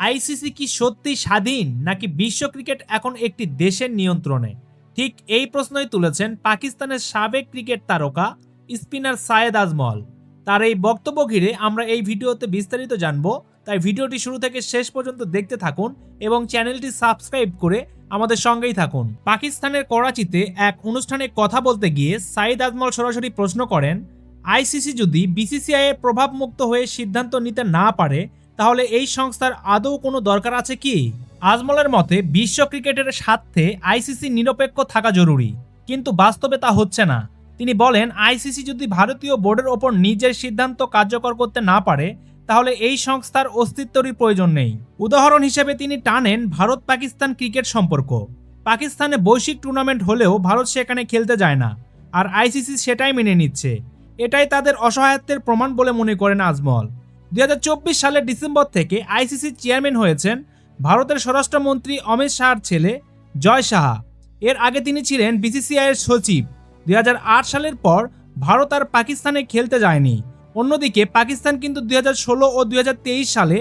ICC কি সত্যি স্বাধীন নাকি বিশ্ব ক্রিকেট এখন একটি দেশের নিয়ন্ত্রণে? ঠিক এই প্রশ্নই তুলেছেন পাকিস্তানের সাবেক ক্রিকেট তারকা স্পিনার সায়েদ আজমল। তার এই বক্তব্য ঘিরে আমরা এই ভিডিওতে বিস্তারিত জানব, তাই ভিডিওটি শুরু থেকে শেষ পর্যন্ত দেখতে থাকুন এবং চ্যানেলটি সাবস্ক্রাইব করে আমাদের সঙ্গেই থাকুন। পাকিস্তানের করাচিতে এক অনুষ্ঠানে কথা বলতে গিয়ে সায়েদ আজমল সরাসরি প্রশ্ন করেন, আইসিসি যদি বিসিসিআই এর প্রভাবমুক্ত হয়ে সিদ্ধান্ত নিতে না পারে তাহলে এই সংস্থার আদৌ কোনো দরকার আছে কি? আজমলের মতে বিশ্ব ক্রিকেটের স্বার্থে আইসিসি নিরপেক্ষ থাকা জরুরি, কিন্তু বাস্তবে তা হচ্ছে না। তিনি বলেন, আইসিসি যদি ভারতীয় বোর্ডের ওপর নিজের সিদ্ধান্ত কার্যকর করতে না পারে তাহলে এই সংস্থার অস্তিত্বেরই প্রয়োজন নেই। উদাহরণ হিসেবে তিনি টানেন ভারত পাকিস্তান ক্রিকেট সম্পর্ক। পাকিস্তানে বৈশ্বিক টুর্নামেন্ট হলেও ভারত সেখানে খেলতে যায় না, আর আইসিসি সেটাই মেনে নিচ্ছে। এটাই তাদের অসহায়ত্বের প্রমাণ বলে মনে করেন আজমল। 2024 সালের ডিসেম্বর থেকে আইসিসির চেয়ারম্যান হয়েছেন ভারতের স্বরাষ্ট্রমন্ত্রী অমিত শাহর ছেলে জয় সাহা। এর আগে তিনি ছিলেন বিসিসিআই এর সচিব। 2008 সালের পর ভারত আর পাকিস্তানে খেলতে যায়নি। অন্যদিকে পাকিস্তান কিন্তু 2016 ও 2023 সালে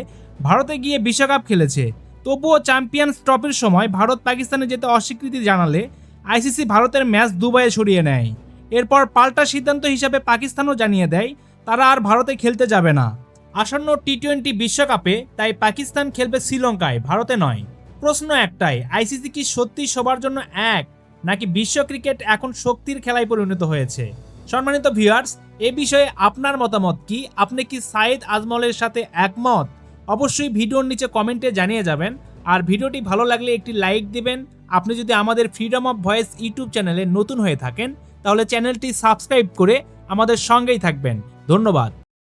ভারতে গিয়ে বিশ্বকাপ খেলেছে। তবুও চ্যাম্পিয়ন্স ট্রফির সময় ভারত পাকিস্তানে যেতে অস্বীকৃতি জানালে আইসিসি ভারতের ম্যাচ দুবাইয়ে সরিয়ে নেয়। এরপর পাল্টা সিদ্ধান্ত হিসাবে পাকিস্তানও জানিয়ে দেয় তারা আর ভারতে খেলতে যাবে না। আসন্ন টি-20 বিশ্বকাপে তাই পাকিস্তান খেলবে শ্রীলঙ্কায়, ভারতে নয়। প্রশ্ন একটাই, আইসিসি কি সত্যি সবার জন্য এক, নাকি বিশ্ব ক্রিকেট এখন শক্তির খেলায় পরিণত হয়েছে? সম্মানিত ভিউয়ার্স, এ বিষয়ে আপনার মতামত কি? আপনি কি সায়েদ আজমলের সাথে একমত? অবশ্যই ভিডিওর নিচে কমেন্টে জানিয়ে যাবেন। আর ভিডিওটি ভালো লাগলে একটি লাইক দিবেন। আপনি যদি আমাদের ফ্রিডম অফ ভয়েস ইউটিউব চ্যানেলে নতুন হয়ে থাকেন তাহলে চ্যানেলটি সাবস্ক্রাইব করে আমাদের সঙ্গেই থাকবেন। ধন্যবাদ।